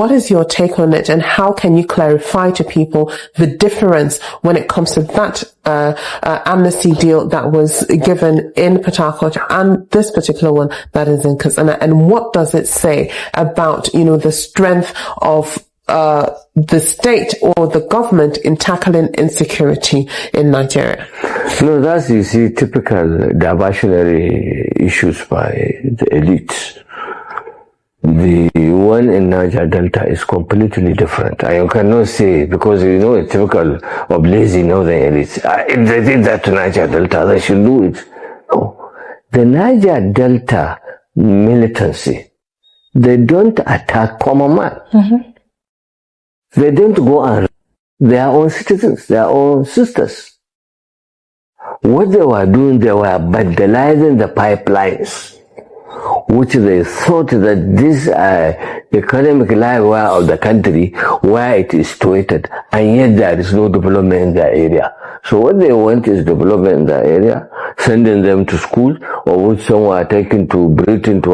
What is your take on it, and how can you clarify to people the difference when it comes to that amnesty deal that was given in Port Harcourt and this particular one that is in Katsina? And what does it say about, the strength of the state or the government in tackling insecurity in Nigeria? No, that's, you see, typical diversionary issues by the elites. The one in Niger Delta is completely different. I cannot say, because it's typical of lazy northern elites. If they did that to Niger Delta, they should do it. No. The Niger Delta militancy, they don't attack common man. Mm-hmm. They don't go and their own citizens, their own sisters. What they were doing, they were vandalizing the pipelines, which they thought that this economic life of the country, where it is situated, and yet there is no development in that area. So what they want is development in that area, sending them to school, or which some were taken to Britain to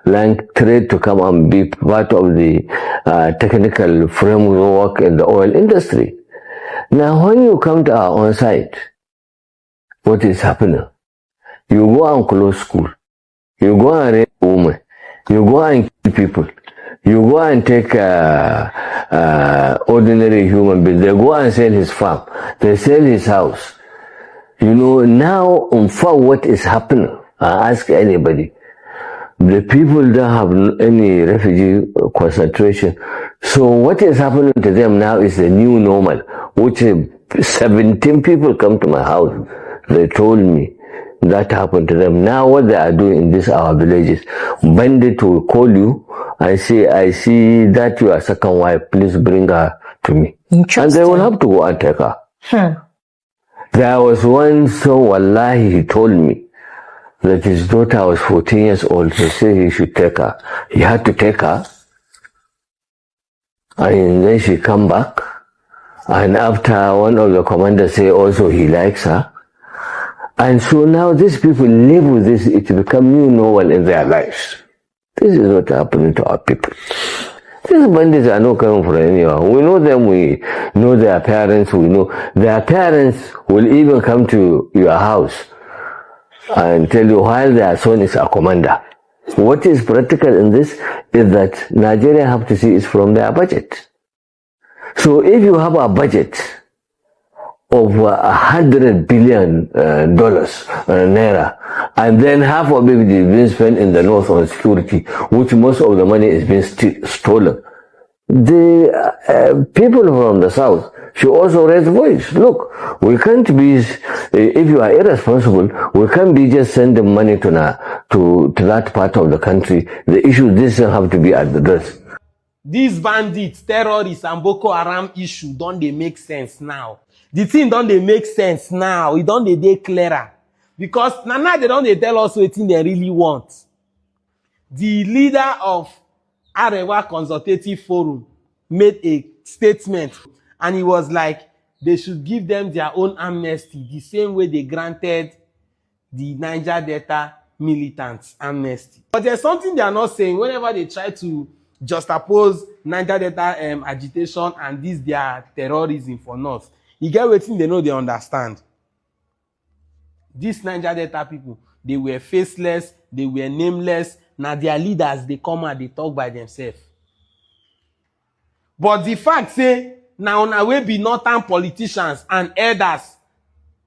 learn trade to come and be part of the technical framework in the oil industry. Now when you come to our own side, what is happening? You go and close school. You go and rape women. You go and kill people. You go and take ordinary human beings. They go and sell his farm. They sell his house. Now, in fact, what is happening? I ask anybody. The people don't have any refugee concentration. So what is happening to them now is the new normal, which 17 people come to my house. They told me that happened to them. Now what they are doing in our villages, bandit will call you and say, I see that your second wife, please bring her to me. And they will have to go and take her. There was one son, wallahi, he told me that his daughter was 14 years old. He said he should take her. He had to take her. And then she come back. And after one of the commanders say also he likes her. And so now these people live with this, it become new normal in their lives. This is what happening to our people. These bandits are not coming from anywhere. We know them, we know their parents, we know their parents will even come to your house and tell you while their son is a commander. What is practical in this is that Nigeria have to see is from their budget. So if you have a budget of $100 billion naira, and then half of it is being spent in the north on security, which most of the money is being stolen. The people from the south should also raise voice. Look, we can't be, if you are irresponsible, we can't be just sending money to that part of the country. The issue, this have to be addressed. These bandits, terrorists, and Boko Haram issue don't they make sense now? The thing don't they make sense now? It don't they clearer? Because now they don't they tell us what they really want. The leader of Arewa Consultative Forum made a statement, and he was like, they should give them their own amnesty, the same way they granted the Niger Delta militants amnesty. But there's something they are not saying whenever they try to juxtapose Niger Delta agitation and this their terrorism for North. You get what they know, they understand. These Niger Delta people, they were faceless, they were nameless. Now their leaders, they come and they talk by themselves. But the fact say, now on our way be northern politicians and elders,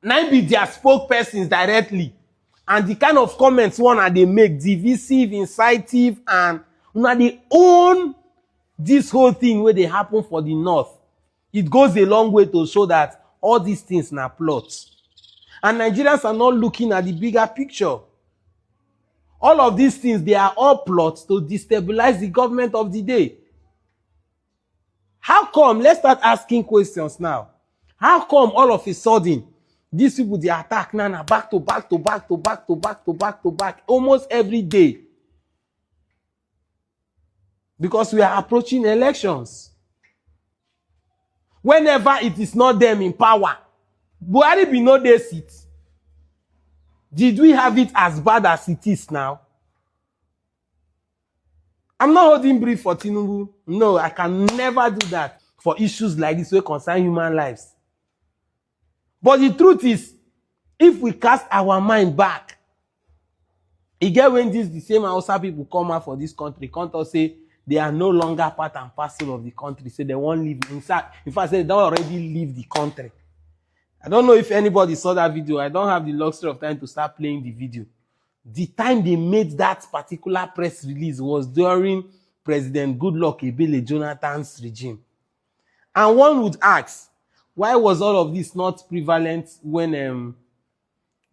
now be their spokespersons directly. And the kind of comments one they make, divisive, incisive, and now they own this whole thing where they happen for the North. It goes a long way to show that all these things are plots. And Nigerians are not looking at the bigger picture. All of these things, they are all plots to destabilize the government of the day. How come? Let's start asking questions now. How come all of a sudden, these people, they attack Nana back to back to back to back to back to back to back, almost every day? Because we are approaching elections. Whenever it is not them in power, Buhari be no dey sit. Did we have it as bad as it is now? I'm not holding brief for Tinubu. No, I can never do that for issues like this wey concern human lives. But the truth is, if we cast our mind back, e get when the same Hausa people come out for this country, come to say they are no longer part and parcel of the country, say they won't leave. In fact, say they don't already leave the country. I don't know if anybody saw that video. I don't have the luxury of time to start playing the video. The time they made that particular press release was during President Goodluck Ebele Jonathan's regime. And one would ask, why was all of this not prevalent when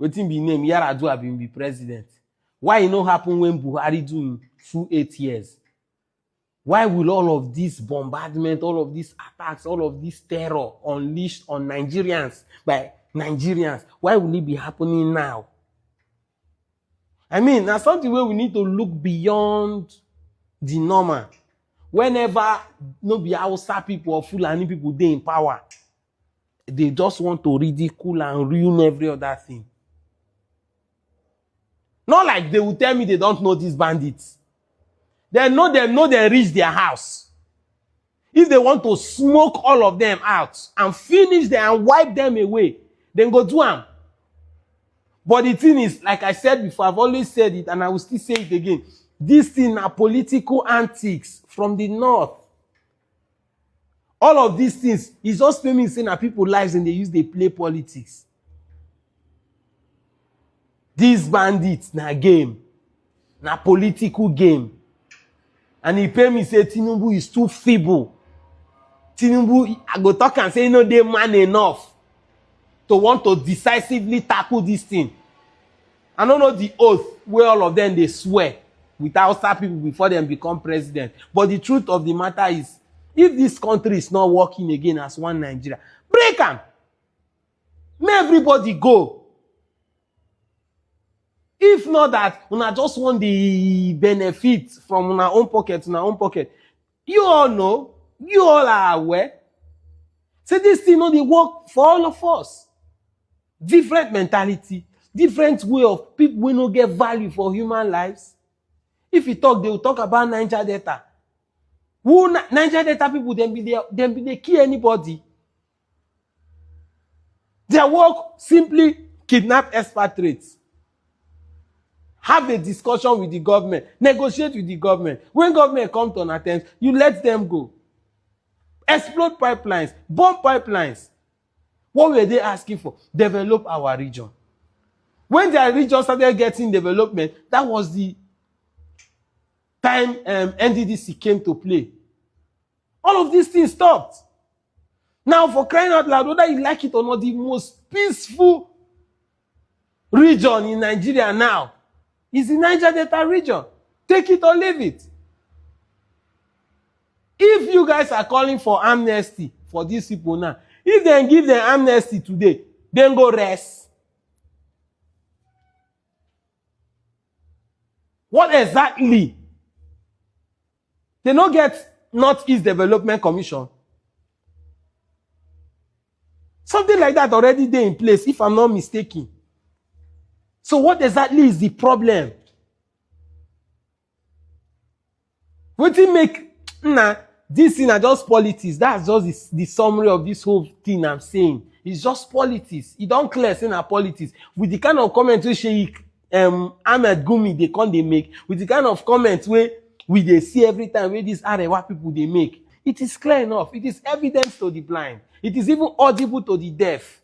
wetin be name Yar'Adua bin be president? Why it no happen when Buhari do in full 8 years? Why will all of this bombardment, all of these attacks, all of this terror unleashed on Nigerians by Nigerians, why will it be happening now? I mean, that's something where we need to look beyond the normal. Whenever no be Hausa people or Fulani people they in power, they just want to ridicule and ruin every other thing. Not like they will tell me they don't know these bandits. They know they reach their house. If they want to smoke all of them out and finish them and wipe them away, then go do them. But the thing is, like I said before, I've always said it and I will still say it again. These things are political antics from the north. All of these things is just famous saying that people's lives and they play politics. These bandits na game, na political game. And he pay me say Tinubu is too feeble. Tinubu, I go talk and say no, they man enough to want to decisively tackle this thing. I don't know the oath where all of them they swear without Hausa people before them become president. But the truth of the matter is, if this country is not working again as one Nigeria, break them. May everybody go. If not that, una just want the benefit from una own pocket, you all know, you all are aware. So this thing, they work for all of us. Different mentality, different way of people who no get value for human lives. If you talk, they will talk about Niger Delta. Who Niger Delta people, they kill anybody. Their work simply kidnap expatriates. Have a discussion with the government. Negotiate with the government. When government comes to an attempt, you let them go. Explode pipelines. Bomb pipelines. What were they asking for? Develop our region. When their region started getting development, that was the time NDDC came to play. All of these things stopped. Now, for crying out loud, whether you like it or not, the most peaceful region in Nigeria now is the Niger Delta region. Take it or leave it. If you guys are calling for amnesty for these people now, if they give them amnesty today, then go rest. What exactly? They don't get Northeast Development Commission. Something like that already there in place, if I'm not mistaken. So what exactly is the problem? What do you make this thing are just politics? That's just the summary of this whole thing I'm saying. It's just politics. It don't clear saying politics. With the kind of comment we Sheikh Ahmed Gumi they make, with the kind of comments where they see every time where these Arewa people they make, it is clear enough. It is evidence to the blind. It is even audible to the deaf.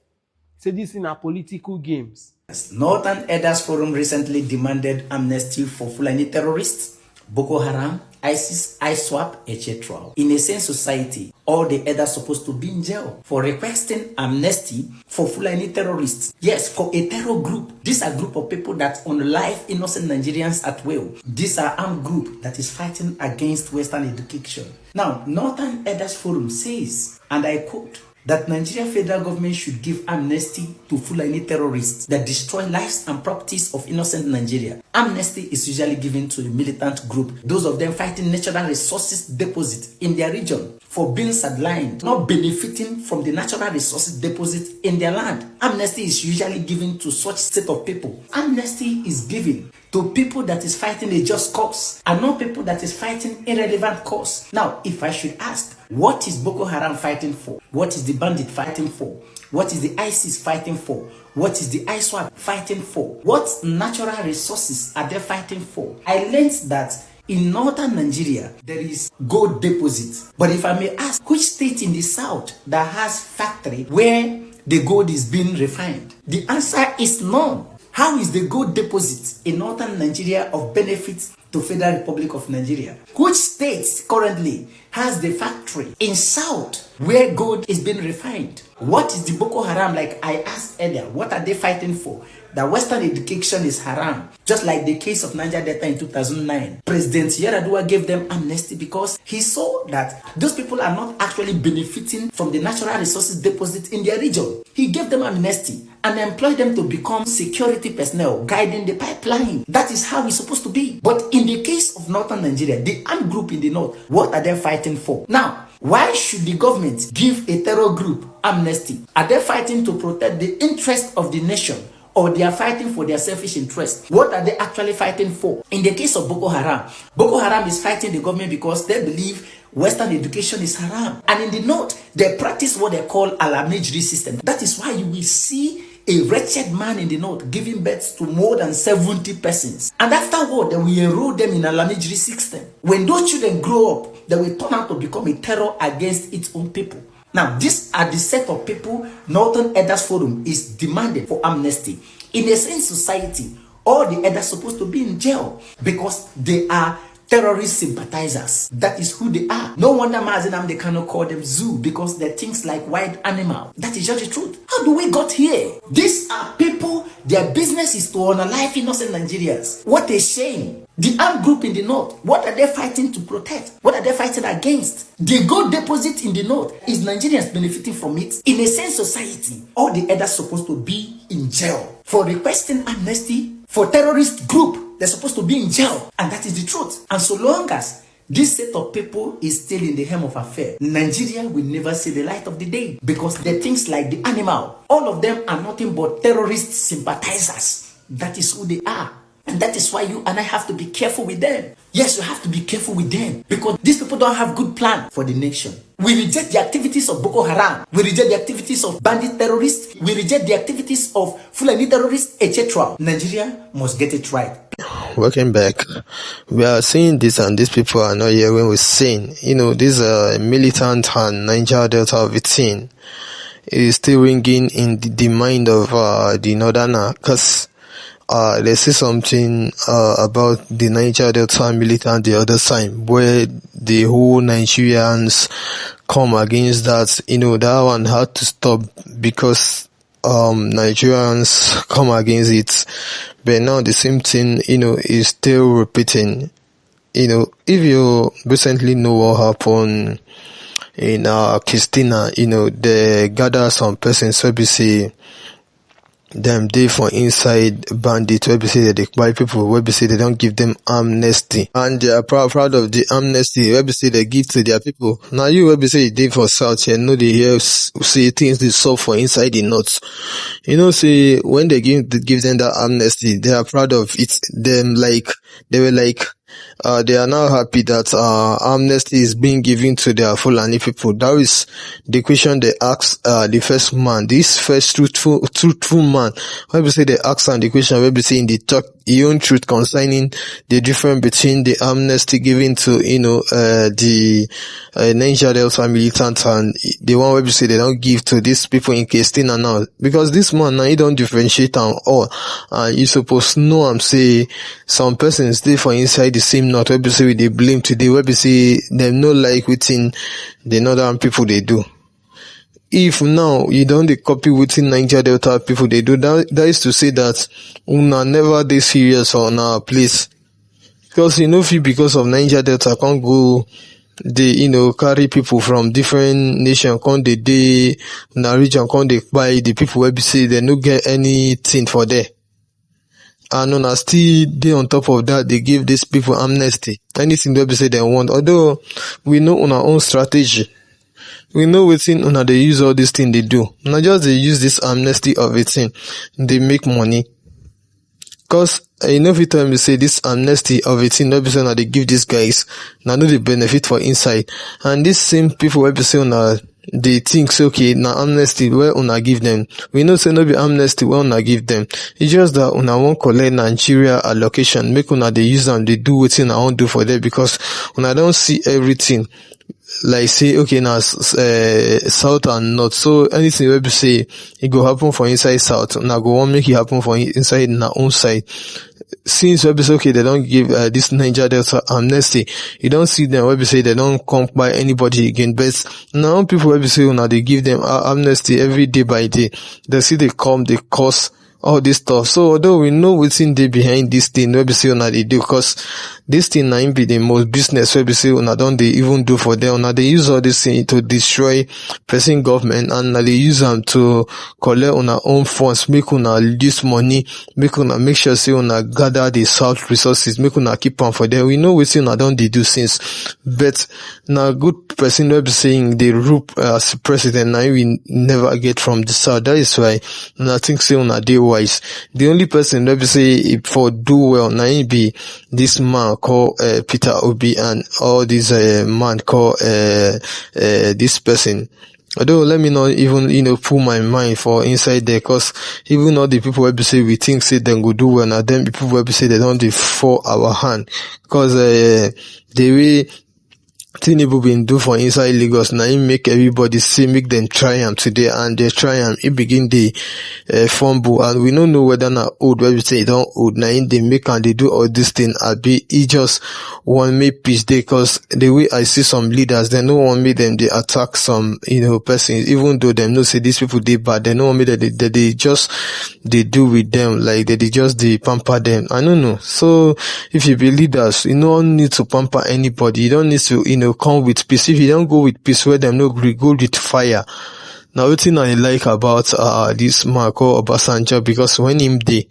Say this in our political games. Northern Elders Forum recently demanded amnesty for Fulani terrorists, Boko Haram, ISIS, ISWAP, etc. In a sane society, all the elders supposed to be in jail for requesting amnesty for Fulani terrorists. Yes, for a terror group. These are a group of people that unalive innocent Nigerians at will. These are armed group that is fighting against Western education. Now, Northern Elders Forum says, and I quote, that Nigeria federal government should give amnesty to Fulani terrorists that destroy lives and properties of innocent Nigeria. Amnesty is usually given to a militant group, those of them fighting natural resources deposit in their region for being sidelined, not benefiting from the natural resources deposit in their land. Amnesty is usually given to such set of people. Amnesty is given to people that is fighting a just cause and not people that is fighting irrelevant cause. Now, if I should ask, what is Boko Haram fighting for? What is the bandit fighting for? What is the ISIS fighting for? What is the ISWAP fighting for? What natural resources are they fighting for? I learned that in northern Nigeria, there is gold deposit. But if I may ask, which state in the south that has factory where the gold is being refined? The answer is none. How is the gold deposit in northern Nigeria of benefit to Federal Republic of Nigeria? Which state currently has the factory in south where gold is being refined? What is the Boko Haram, like I asked earlier, what are they fighting for? That Western education is haram. Just like the case of Niger Delta in 2009. President Yaradua gave them amnesty because he saw that those people are not actually benefiting from the natural resources deposit in their region. He gave them amnesty and employed them to become security personnel guiding the pipeline. That is how it's supposed to be. But in the case of northern Nigeria, the armed group in the north, what are they fighting for? Now, why should the government give a terror group amnesty? Are they fighting to protect the interest of the nation? Or they are fighting for their selfish interest? What are they actually fighting for? In the case of Boko Haram is fighting the government because they believe Western education is haram. And in the north, they practice what they call alamejri system. That is why you will see a wretched man in the north giving birth to more than 70 persons. And afterward, they will enroll them in alamejri system. When those children grow up, they will turn out to become a terror against its own people. Now, these are the set of people Northern Elders Forum is demanding for amnesty. In a sane society, all the elders are supposed to be in jail because they are terrorist sympathizers. That is who they are. No wonder Mazen they cannot call them zoo because they're things like wild animal. That is just the truth. How do we got here? These are people, their business is to unalive innocent Nigerians. What a shame. The armed group in the north, what are they fighting to protect? What are they fighting against? The gold deposit in the north, is Nigerians benefiting from it? In a sane society, all the elders are supposed to be in jail for requesting amnesty. For terrorist group, they're supposed to be in jail. And that is the truth. And so long as this set of people is still in the helm of affair, Nigeria will never see the light of the day. Because the things like the animal, all of them are nothing but terrorist sympathizers. That is who they are. And that is why you and I have to be careful with them. Yes, you have to be careful with them. Because these people don't have good plan for the nation. We reject the activities of Boko Haram. We reject the activities of bandit terrorists. We reject the activities of Fulani terrorists, etc. Nigeria must get it right. Welcome back. We are seeing this and these people are not here when we're saying, this militant and Niger Delta victim is still ringing in the mind of the northerner because they say something about the Niger Delta militant the other side where the whole Nigerians come against that. That one had to stop because Nigerians come against it. But now the same thing, is still repeating. If you recently know what happened in Christina, they gather some persons where we say them they for inside bandits where we say that they buy people where we say they don't give them amnesty and they are proud of the amnesty where we say they give to their people. Now you where we say they for south here they hear say things they saw for inside the north. Say when they give them that amnesty they are proud of it. They are now happy that amnesty is being given to their Fulani people. That is the question they asked the first man, this first truthful man. When we say they asked the question, when we say in the talk your own truth concerning the difference between the amnesty given to the Niger Delta militant and the one where we say they don't give to these people in Christina now, because this man now he don't differentiate them all. You supposed to know I'm say some persons stay for inside the same knot where we say they blame today where we say them no like within the northern people they do. If now you don't copy within Niger Delta people they do, that is to say that una never they serious on our place. Because because of Niger Delta can't go they carry people from different nations can't they in a region can't they buy the people where we say they no get anything for there. And on still they on top of that they give these people amnesty. Anything that we say they want. Although we know on our own strategy. We know within they use all these things they do. Not just they use this amnesty of a thing. They make money. Cause you know, if you tell me say this amnesty of 18% that they give these guys, now know the benefit for inside, and these same people will be saying they think say okay now amnesty where una give them. We know say no be amnesty where una give them. It's just that una won't collect Nigeria allocation, make una they use them, they do wetin I won't do for them, because una don't see everything. Like say okay now south and north, so anything we say it go happen for inside south, now go on make it happen for inside na own side. Since we say okay they don't give this Niger Delta amnesty, you don't see them we say they don't come by anybody again, but now people we say now they give them amnesty every day by day. They see they come, they cause all this stuff. So although we know what's in there behind this thing, we say una they do, because this thing now be the most business we say una don't they even do for them. Now they use all this thing to destroy person government, and now they use them to collect on our own funds, make una use money, make una make sure say una gather the south resources, make una keep on for them. We know we say una don't they do since, but now good person we be saying they rule as president, now we never get from the south. That is why I think say una they wise. The only person that we say for do well now be this man called Peter Obi, and all this man called this person. Although let me not even put my mind for inside there, cause even all the people will be say we think say them go do well, now them people will be say they don't do for our hand, cause the way Tinubu been do for inside Lagos, now he make everybody say make them try him today, and they try him, he begin the fumble, and we don't know whether not old, where we say don't old, now they make and they do all this thing, he just want make peace day, cause the way I see some leaders, they don't want me them, they attack some, persons, even though them know say these people they bad, they don't want me that they just, they do with them, like they just, they pamper them, I don't know. So, if you be leaders, you don't need to pamper anybody, you don't need to, come with peace. If you don't go with peace, where them no agree, go with fire. Now, what thing I like about this Marco Obasanjo, because when him they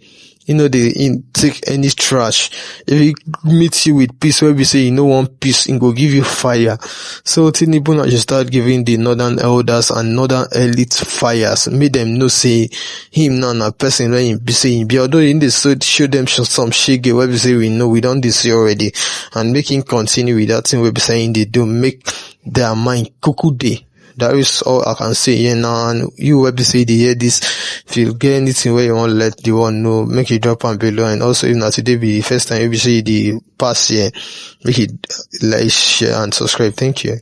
take any trash. If he meets you with peace, where we say you no want peace, he go give you fire. So Tinubu now just start giving the northern elders and northern elite fires. Make them know say him now a person when he be saying be, although in this show them some shege where we say we know we don't this already, and make him continue with that thing we be saying they do, make their mind cuckoo day. That is all I can say here now, and you will be say they hear this. If you get anything where you want to let the one know, make it drop on below. And also if not today be the first time you be see the past year, make it like, share and subscribe. Thank you.